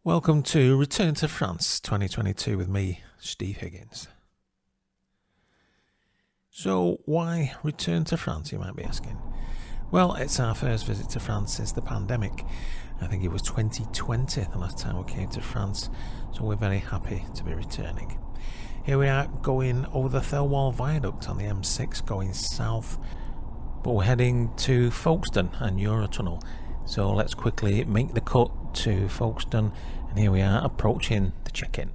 Welcome to Return to France 2022 with me, Steve Higgins. So, why return to France, you might be asking? Well, it's our first visit to France since the pandemic. I think it was 2020 the last time we came to France, so we're very happy to be returning. Here we are going over the Thelwall Viaduct on the M6 going south, but we're heading to Folkestone and Eurotunnel. So let's quickly make the cut to Folkestone, and here we are approaching the check-in.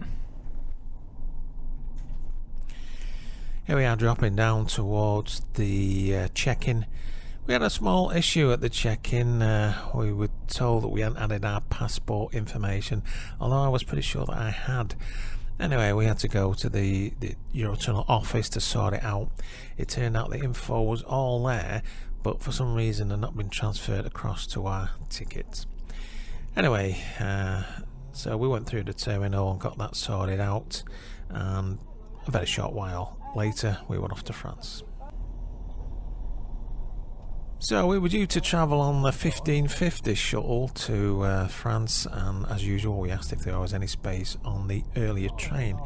Here we are dropping down towards the check-in. We had a small issue at the check-in. We were told that we hadn't added our passport information, although I was pretty sure that I had. Anyway, we had to go to the Eurotunnel office to sort it out. It turned out the info was all there, but for some reason had not been transferred across to our tickets. Anyway, so we went through the terminal and got that sorted out, and a very short while later we went off to France. So we were due to travel on the 1550 shuttle to France, and as usual we asked if there was any space on the earlier train.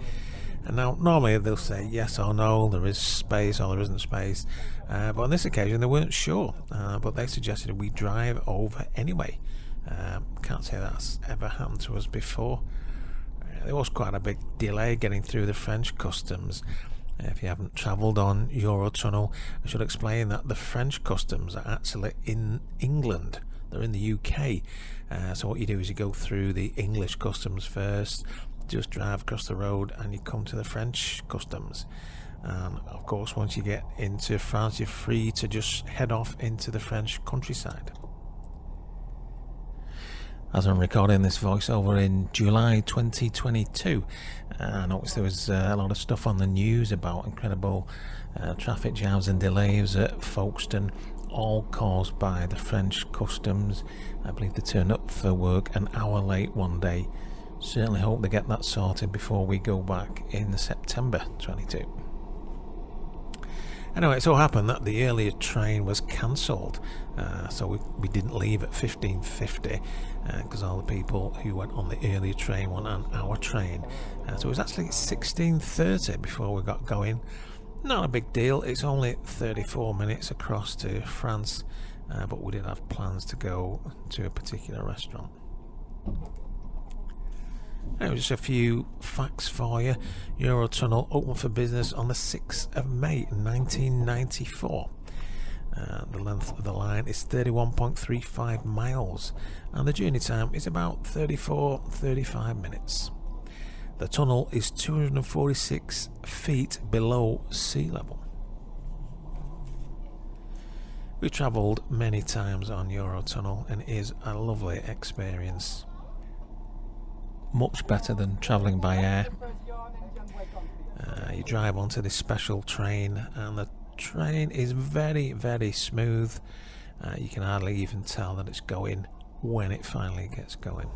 And now normally they'll say yes or no, there is space or there isn't space, but on this occasion they weren't sure, but they suggested we drive over anyway. Can't say that's ever happened to us before. There was quite a big delay getting through the French customs. If you haven't travelled on Eurotunnel, I should explain that the French customs are actually in England. They're in the UK. So what you do is you go through the English customs first, just drive across the road and you come to the French customs. And of course once you get into France you're free to just head off into the French countryside. As I'm recording this voiceover in July 2022, I noticed there was a lot of stuff on the news about incredible traffic jams and delays at Folkestone, all caused by the French customs. I believe they turned up for work an hour late one day. Certainly hope they get that sorted before we go back in September 22. Anyway, it so happened that the earlier train was cancelled, so we didn't leave at 1550 because all the people who went on the earlier train went on our train. So it was actually 1630 before we got going. Not a big deal, it's only 34 minutes across to France, but we did have plans to go to a particular restaurant. Anyway, just a few facts for you. Eurotunnel opened for business on the 6th of May 1994. The length of the line is 31.35 miles and the journey time is about 34-35 minutes. The tunnel is 246 feet below sea level. We've travelled many times on Eurotunnel and it is a lovely experience. Much better than travelling by air. You drive onto this special train and the train is very, very smooth. You can hardly even tell that it's going when it finally gets going.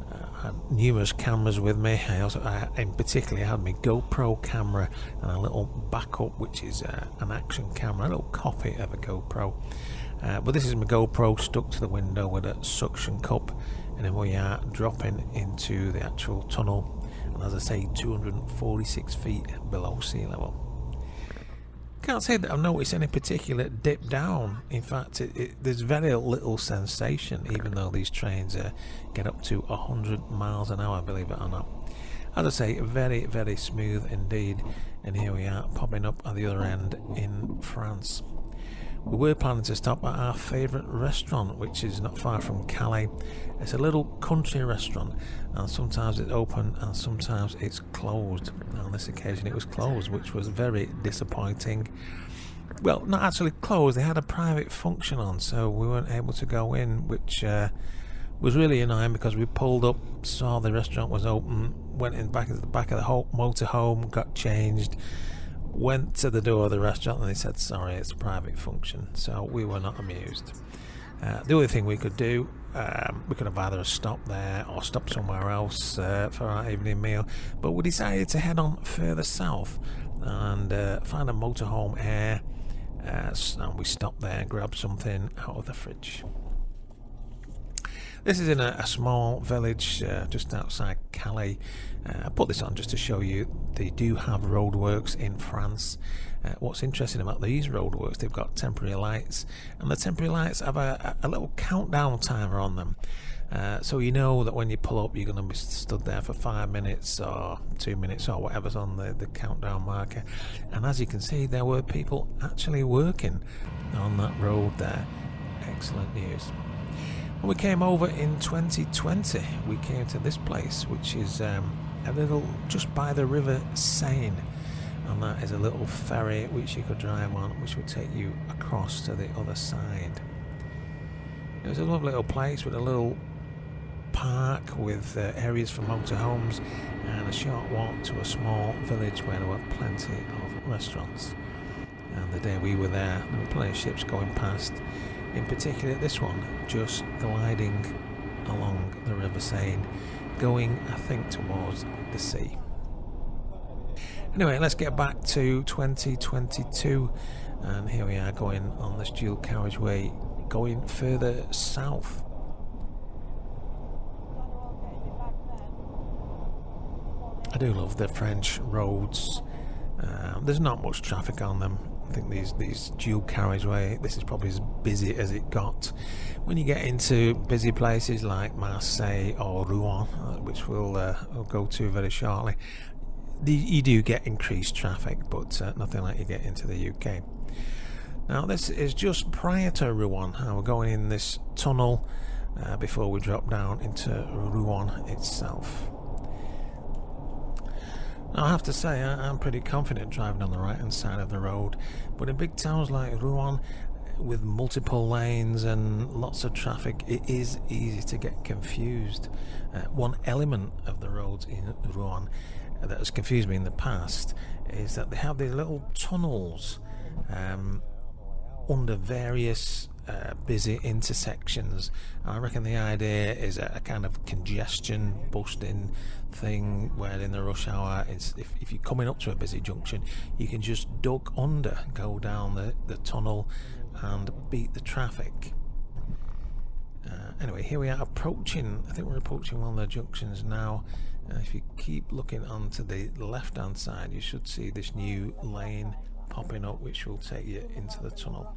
I had numerous cameras with me. I in particular had my GoPro camera and a little backup, which is an action camera, a little copy of a GoPro. But this is my GoPro stuck to the window with a suction cup, and then we are dropping into the actual tunnel, and as I say, 246 feet below sea level. Can't say that I've noticed any particular dip down. In fact, there's very little sensation, even though these trains get up to 100 miles an hour, believe it or not. As I say, very, very smooth indeed, and here we are popping up at the other end in France. We were planning to stop at our favourite restaurant, which is not far from Calais. It's a little country restaurant, and sometimes it's open and sometimes it's closed. On this occasion it was closed, which was very disappointing. Well, not actually closed, they had a private function on, so we weren't able to go in, which was really annoying because we pulled up, saw the restaurant was open, went in back at the back of the motorhome, got changed, went to the door of the restaurant and they said sorry, it's a private function, so we were not amused. The only thing we could do, we could have either stopped there or stopped somewhere else for our evening meal, but we decided to head on further south and find a motorhome Air, and we stopped there and grabbed something out of the fridge. This is in a small village just outside Calais. I put this on just to show you they do have roadworks in France. What's interesting about these roadworks, they've got temporary lights, and the temporary lights have a little countdown timer on them. So you know that when you pull up, you're going to be stood there for 5 minutes or 2 minutes or whatever's on the countdown marker. And as you can see, there were people actually working on that road there. Excellent news. When we came over in 2020, we came to this place, which is a little just by the River Seine, and that is a little ferry which you could drive on, which would take you across to the other side. It was a lovely little place with a little park with areas for motorhomes and a short walk to a small village where there were plenty of restaurants. And the day we were there were plenty of ships going past, in particular this one just gliding along the River Seine, going I think towards the sea. Anyway, let's get back to 2022, and here we are going on this dual carriageway going further south. I do love the French roads. There's not much traffic on them. I think these dual carriageway, this is probably as busy as it got. When you get into busy places like Marseille or Rouen, which we'll go to very shortly, you do get increased traffic, but nothing like you get into the UK. Now this is just prior to Rouen. We're going in this tunnel before we drop down into Rouen itself. Now I have to say I'm pretty confident driving on the right hand side of the road, but in big towns like Rouen with multiple lanes and lots of traffic, it is easy to get confused. One element of the roads in Rouen that has confused me in the past is that they have these little tunnels under various busy intersections. I reckon the idea is a kind of congestion busting thing where in the rush hour, if you're coming up to a busy junction, you can just duck under, go down the tunnel and beat the traffic. Anyway, here we are approaching, I think we're approaching one of the junctions now. If you keep looking onto the left hand side, you should see this new lane popping up which will take you into the tunnel.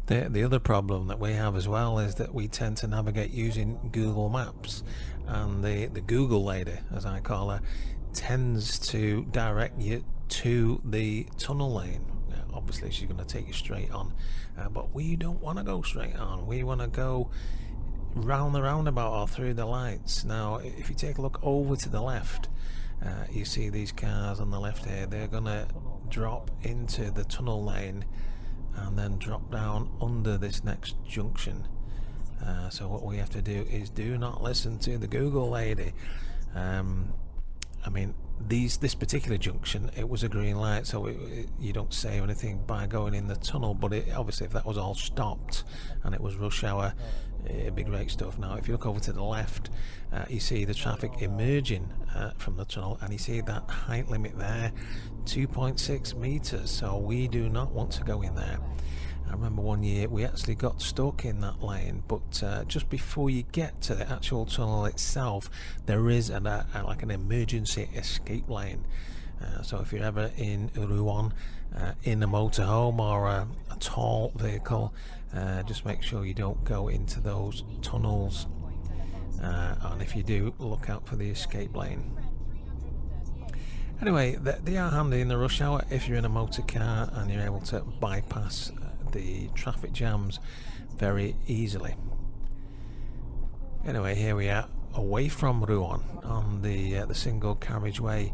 The other problem that we have as well is that we tend to navigate using Google Maps, and the Google lady, as I call her, tends to direct you to the tunnel lane. Obviously she's going to take you straight on, but we don't want to go straight on. We want to go round the roundabout or through the lights. Now if you take a look over to the left, you see these cars on the left here. They're going to drop into the tunnel lane and then drop down under this next junction. So what we have to do is do not listen to the Google lady. I mean, this particular junction, it was a green light, so you don't save anything by going in the tunnel, but obviously if that was all stopped and it was rush hour, it'd be great stuff. Now if you look over to the left, you see the traffic emerging from the tunnel, and you see that height limit there, 2.6 meters, so we do not want to go in there. I remember one year we actually got stuck in that lane, but just before you get to the actual tunnel itself, there is like an emergency escape lane. So if you're ever in Rouen in a motorhome or a tall vehicle, just make sure you don't go into those tunnels, and if you do, look out for the escape lane. Anyway, they are handy in the rush hour if you're in a motor car and you're able to bypass the traffic jams very easily. Anyway, here we are away from Rouen on the single carriageway,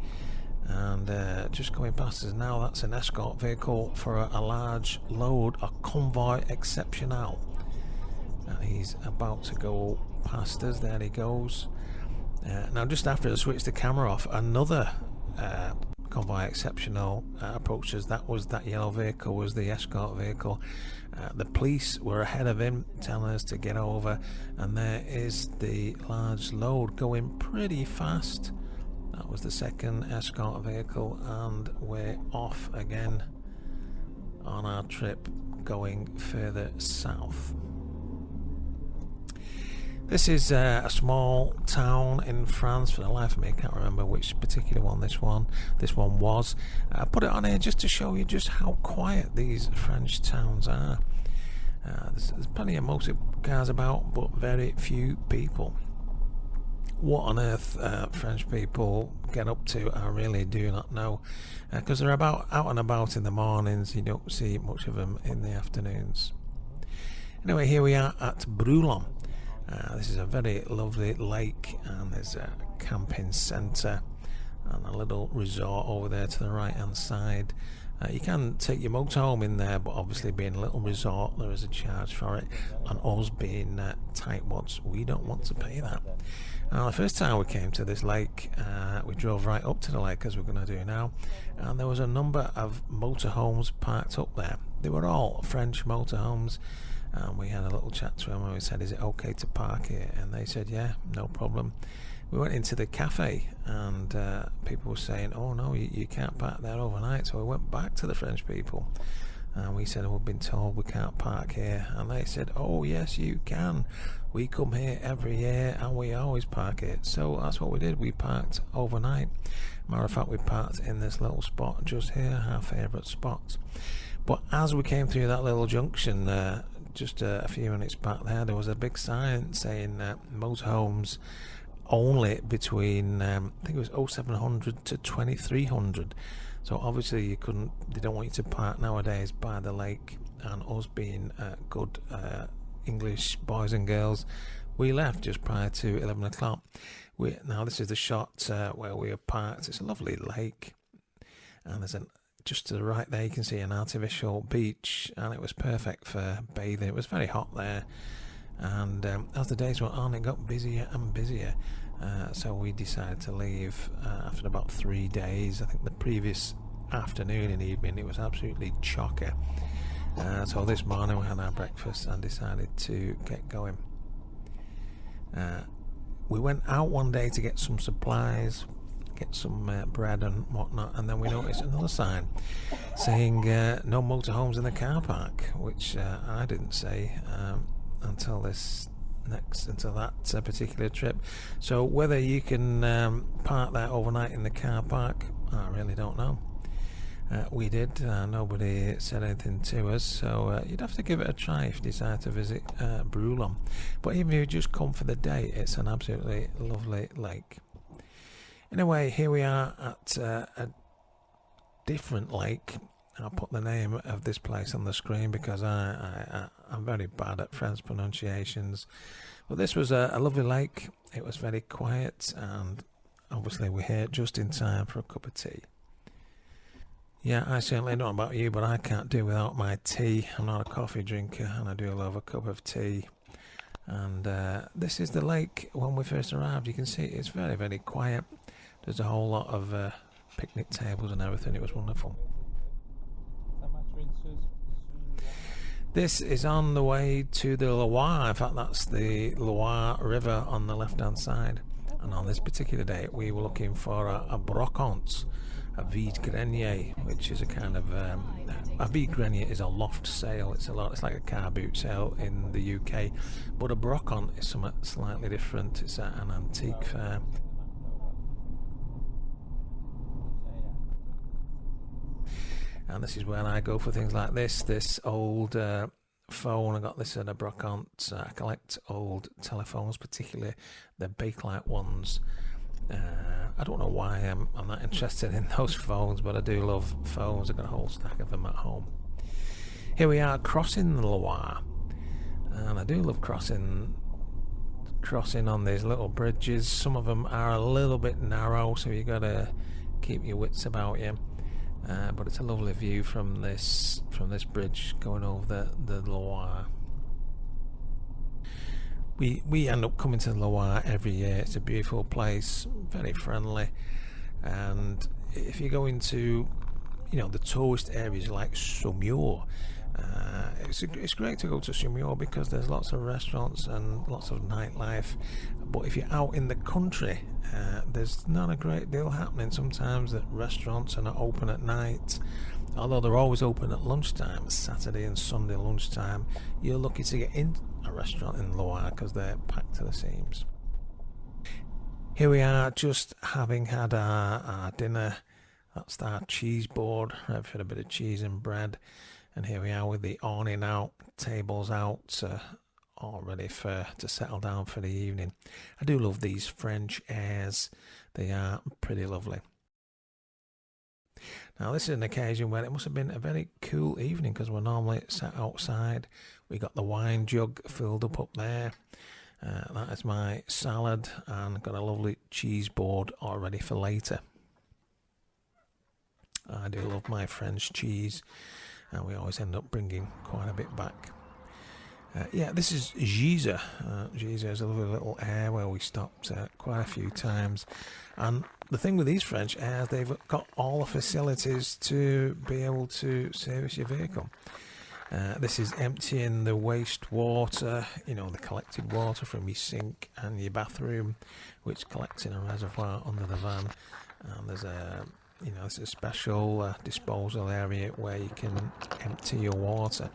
and just coming past us now, that's an escort vehicle for a large load, a convoy exceptional, and he's about to go past us. There he goes. Now just after I switched the camera off, another convoy exceptional approaches. That yellow vehicle was the escort vehicle. The police were ahead of him, telling us to get over, and there is the large load going pretty fast. That was the second escort vehicle, and we're off again on our trip going further south. This is a small town in France. For the life of me, I can't remember which particular one this one was. I put it on here just to show you just how quiet these French towns are. There's plenty of motor cars about, but very few people. What on earth French people get up to, I really do not know, because they're out and about in the mornings. You don't see much of them in the afternoons. Anyway, here we are at Brulon. This is a very lovely lake, and there's a camping centre and a little resort over there to the right hand side. You can take your motorhome in there, but obviously being a little resort, there is a charge for it, and us being tightwads, we don't want to pay that. Now, the first time we came to this lake, we drove right up to the lake, as we're going to do now, and there was a number of motorhomes parked up there. They were all French motorhomes, and we had a little chat to them and we said, is it okay to park here? And they said, yeah, no problem. We went into the cafe, and people were saying, oh no, you can't park there overnight. So we went back to the French people and we said, we've been told we can't park here. And they said, oh yes, you can. We come here every year and we always park it. So that's what we did. We parked overnight. Matter of fact, we parked in this little spot just here, our favourite spot. But as we came through that little junction, just a few minutes back there was a big sign saying motorhomes only between I think it was 0700 to 2300. So obviously they don't want you to park nowadays by the lake, and us being good English boys and girls, we left just prior to 11 o'clock. Now this is the shot where we are parked. It's a lovely lake, and there's just to the right there you can see an artificial beach, and it was perfect for bathing. It was very hot there, and as the days went on, it got busier and busier, so we decided to leave after about 3 days. I think the previous afternoon and evening it was absolutely chocker, so this morning we had our breakfast and decided to get going. We went out one day to get some supplies, get some bread and whatnot, and then we noticed another sign saying no motorhomes in the car park, which I didn't say until that particular trip. So whether you can park there overnight in the car park, I really don't know. We did. Nobody said anything to us, so you'd have to give it a try if you decide to visit Brulon. But even if you just come for the day, it's an absolutely lovely lake. Anyway, here we are at a different lake. I'll put the name of this place on the screen because I'm very bad at French pronunciations. But this was a lovely lake. It was very quiet, and obviously we're here just in time for a cup of tea. Yeah, I certainly don't know about you, but I can't do without my tea. I'm not a coffee drinker, and I do love a cup of tea. And this is the lake when we first arrived. You can see it's very, very quiet. There's a whole lot of picnic tables and everything. It was wonderful. This is on the way to the Loire. In fact, that's the Loire River on the left-hand side. And on this particular day, we were looking for a brocante, a vide-grenier, which is a kind of a vide-grenier is a loft sale. It's like a car boot sale in the UK, but a brocante is something slightly different. It's an antique fair. And this is where I go for things like this old phone. I got this at a brocante. I collect old telephones, particularly the bakelite ones. I don't know why I'm not interested in those phones, but I do love phones. I've got a whole stack of them at home. Here we are crossing the Loire, and I do love crossing on these little bridges. Some of them are a little bit narrow, so you got to keep your wits about you. But it's a lovely view from this bridge going over the Loire. We end up coming to the Loire every year. It's a beautiful place, very friendly, and if you go into the tourist areas like Saumur, it's great to go to Saumur because there's lots of restaurants and lots of nightlife. But if you're out in the country, there's not a great deal happening. Sometimes the restaurants are not open at night, Although they're always open at lunchtime, Saturday and Sunday lunchtime, you're lucky to get in a restaurant in Loire because they're packed to the seams. Here we are, just having had our dinner. That's our cheese board. I've had a bit of cheese and bread. And here we are with the awning out, tables out, all ready to settle down for the evening. I do love these French airs. They are pretty lovely. Now this is an occasion where it must have been a very cool evening because we're normally sat outside. We got the wine jug filled up there. That is my salad, and got a lovely cheese board all ready for later. I do love my French cheese, and we always end up bringing quite a bit back. Yeah, this is Gise. Gise is a lovely little air where we stopped quite a few times. And the thing with these French airs, they've got all the facilities to be able to service your vehicle. This is emptying the waste water, the collected water from your sink and your bathroom, which collects in a reservoir under the van. And there's it's a special disposal area where you can empty your water.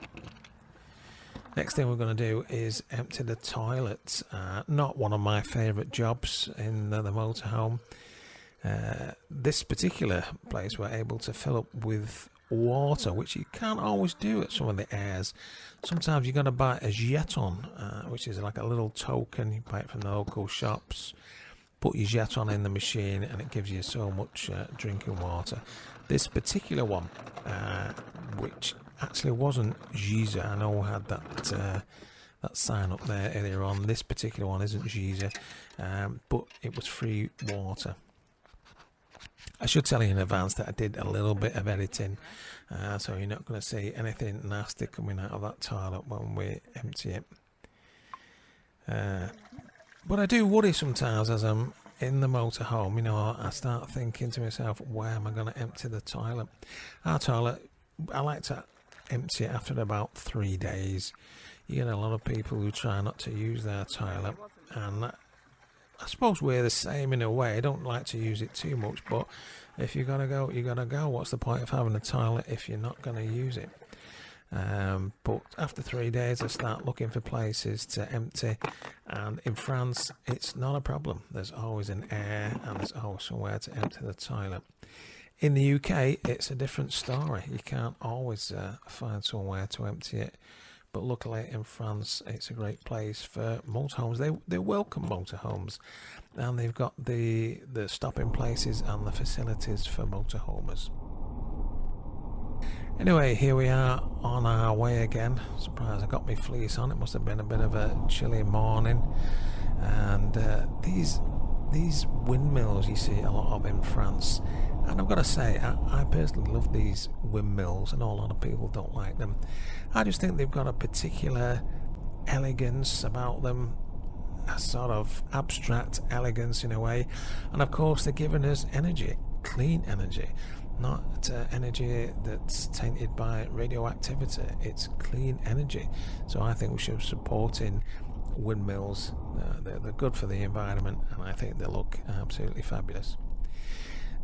Next thing we're going to do is empty the toilet. Not one of my favourite jobs in the motorhome. This particular place we're able to fill up with water, which you can't always do at some of the airs. Sometimes you've got to buy a jeton, which is like a little token. You buy it from the local shops, put your jeton in the machine, and it gives you so much drinking water. This particular one, which actually wasn't Gise, I know we had that sign up there earlier on. This particular one isn't Gise, but it was free water. I should tell you in advance that I did a little bit of editing, so you're not going to see anything nasty coming out of that toilet when we empty it. But I do worry sometimes as I'm in the motorhome, I start thinking to myself, where am I going to empty the toilet? Our toilet, I like to empty it after about 3 days. You get a lot of people who try not to use their toilet, and I suppose we're the same in a way. I don't like to use it too much, but if you gotta go, you gotta go. What's the point of having a toilet if you're not going to use it? But after 3 days I start looking for places to empty, and in France it's not a problem. There's always an air and there's always somewhere to empty the toilet. In the UK it's a different story. You can't always find somewhere to empty it, but luckily in France it's a great place for motorhomes. They welcome motorhomes, and they've got the stopping places and the facilities for motorhomers. Anyway, here we are on our way again. Surprised I got my fleece on. It must have been a bit of a chilly morning. And these windmills you see a lot of in France. And I've got to say, I personally love these windmills. I know a lot of people don't like them. I just think they've got a particular elegance about them, a sort of abstract elegance in a way. And of course they're giving us energy, clean energy. Not energy that's tainted by radioactivity. It's clean energy. So I think we should be supporting windmills. They're good for the environment, and I think they look absolutely fabulous.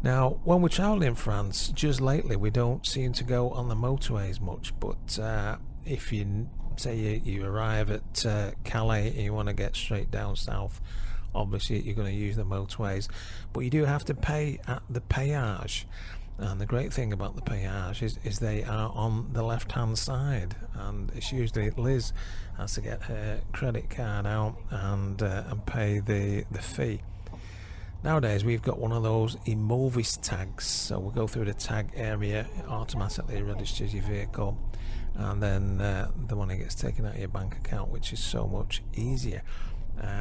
Now, when we're traveling in France, just lately we don't seem to go on the motorways much, but if you say you arrive at Calais and you want to get straight down south, obviously you're going to use the motorways, but you do have to pay at the péage. And the great thing about the péage is they are on the left hand side, and it's usually Liz has to get her credit card out and pay the fee. Nowadays we've got one of those Immovis tags, so we'll go through the tag area, it automatically registers your vehicle, and then the money gets taken out of your bank account, which is so much easier.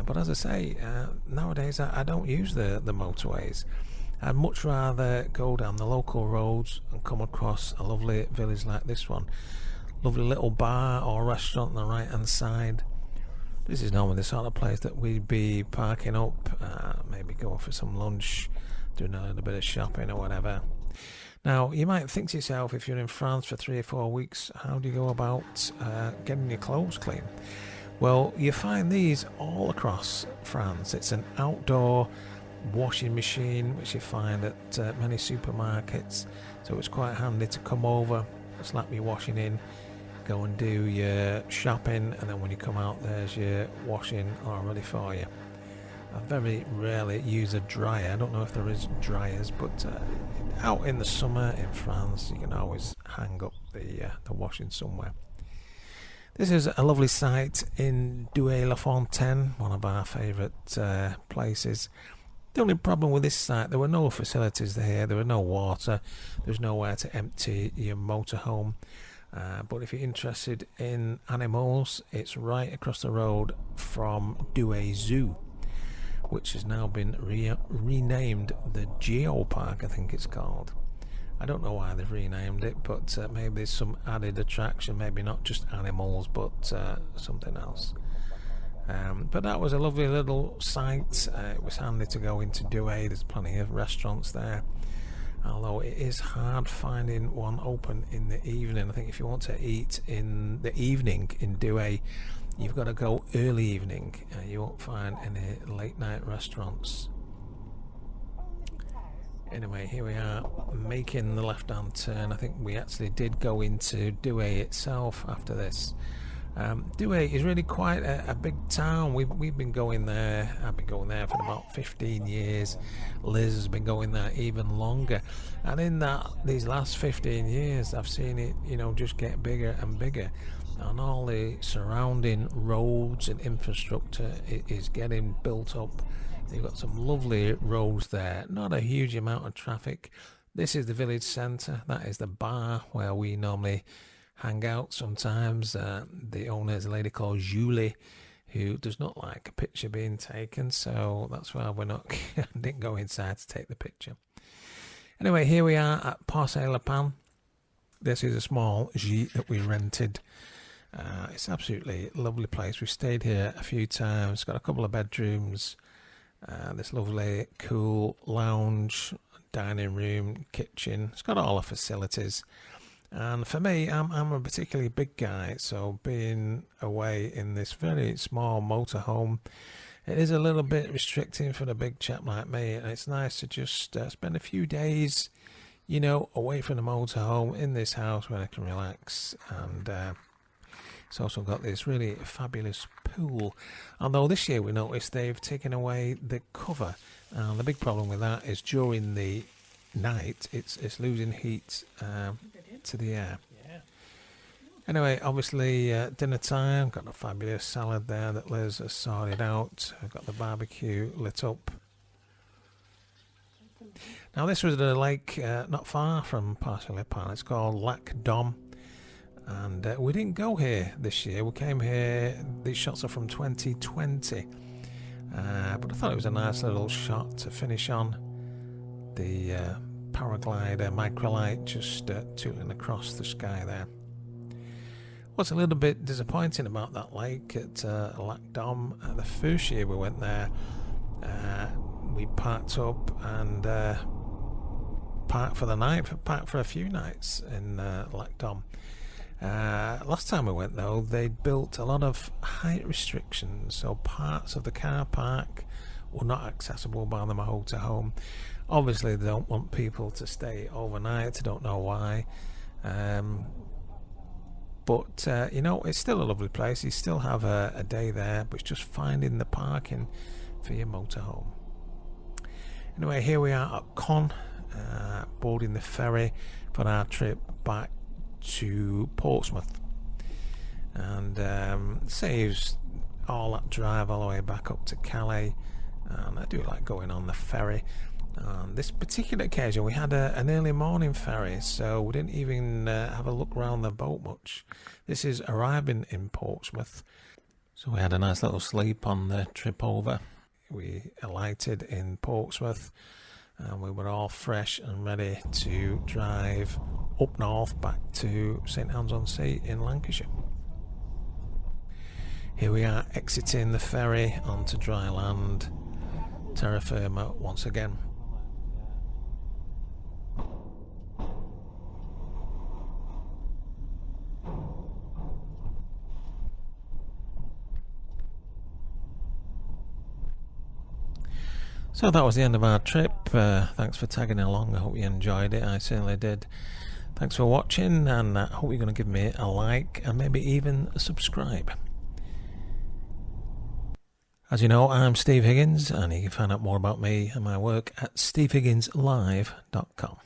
But as I say, nowadays I don't use the motorways. I'd much rather go down the local roads and come across a lovely village like this one. Lovely little bar or restaurant on the right hand side. This is normally the sort of place that we'd be parking up, maybe going for some lunch, doing a little bit of shopping or whatever. Now you might think to yourself, if you're in France for 3 or 4 weeks, how do you go about getting your clothes clean? Well, you find these all across France. It's an outdoor washing machine, which you find at many supermarkets. So it's quite handy to come over, slap your washing in, go and do your shopping, and then when you come out, there's your washing all ready for you. I very rarely use a dryer. I don't know if there is dryers, but out in the summer in France, you can always hang up the washing somewhere. This is a lovely site in Douai-la-Fontaine, one of our favourite places. The only problem with this site, there were no facilities there. There was no water. There's nowhere to empty your motorhome. But if you're interested in animals, it's right across the road from Douai Zoo, which has now been renamed the Geopark, I think it's called. I don't know why they've renamed it, but maybe there's some added attraction, maybe not just animals, but something else. But that was a lovely little site. It was handy to go into Douai. There's plenty of restaurants there, although it is hard finding one open in the evening. I think if you want to eat in the evening in Douai, you've got to go early evening. You won't find any late night restaurants. Anyway, here we are making the left hand turn. I think we actually did go into Douai itself after this. Douai is really quite a big town. We've been going there. I've been going there for about 15 years. Liz has been going there even longer. And in these last 15 years, I've seen it, just get bigger and bigger. And all the surrounding roads and infrastructure is getting built up. You've got some lovely roads there. Not a huge amount of traffic. This is the village centre. That is the bar where we normally hang out sometimes. The owner is a lady called Julie, who does not like a picture being taken, so that's why didn't go inside to take the picture. Anyway, here we are at Parc-les-Lapins. This is a small gîte that we rented. It's absolutely lovely place. We've stayed here a few times. It's got a couple of bedrooms, this lovely cool lounge, dining room, kitchen. It's got all the facilities. And for me, I'm a particularly big guy, so being away in this very small motorhome, it is a little bit restricting for a big chap like me. And it's nice to just spend a few days, away from the motorhome in this house where I can relax. And it's also got this really fabulous pool. Although this year we noticed they've taken away the cover. And the big problem with that is during the night, it's losing heat to the air. Anyway, obviously dinner time. Got a fabulous salad there that Liz has sorted out. I've got the barbecue lit up. Now this was a lake not far from Parc-les-Lapins. It's called Lac d'Homme, and we didn't go here this year. We came here. These shots are from 2020, but I thought it was a nice little shot to finish on. The paraglider microlight just tooling across the sky there. What's a little bit disappointing about that lake at Lac d'Homme, the first year we went there, we parked up and parked for the night, parked for a few nights in Lac d'Homme. Last time we went though, they'd built a lot of height restrictions, so parts of the car park were not accessible by the motorhome. Obviously they don't want people to stay overnight. I don't know why, but it's still a lovely place. You still have a day there, but it's just finding the parking for your motorhome. Anyway, here we are at Caen, boarding the ferry for our trip back to Portsmouth, and saves all that drive all the way back up to Calais. And I do like going on the ferry. On this particular occasion we had an early morning ferry, so we didn't even have a look around the boat much. This is arriving in Portsmouth, so we had a nice little sleep on the trip over. We alighted in Portsmouth and we were all fresh and ready to drive up north back to St Anne's-on-Sea in Lancashire. Here we are exiting the ferry onto dry land, terra firma once again. So that was the end of our trip. Thanks for tagging along. I hope you enjoyed it. I certainly did. Thanks for watching, and I hope you're going to give me a like and maybe even subscribe. As you know, I'm Steve Higgins, and you can find out more about me and my work at stevehigginslive.com.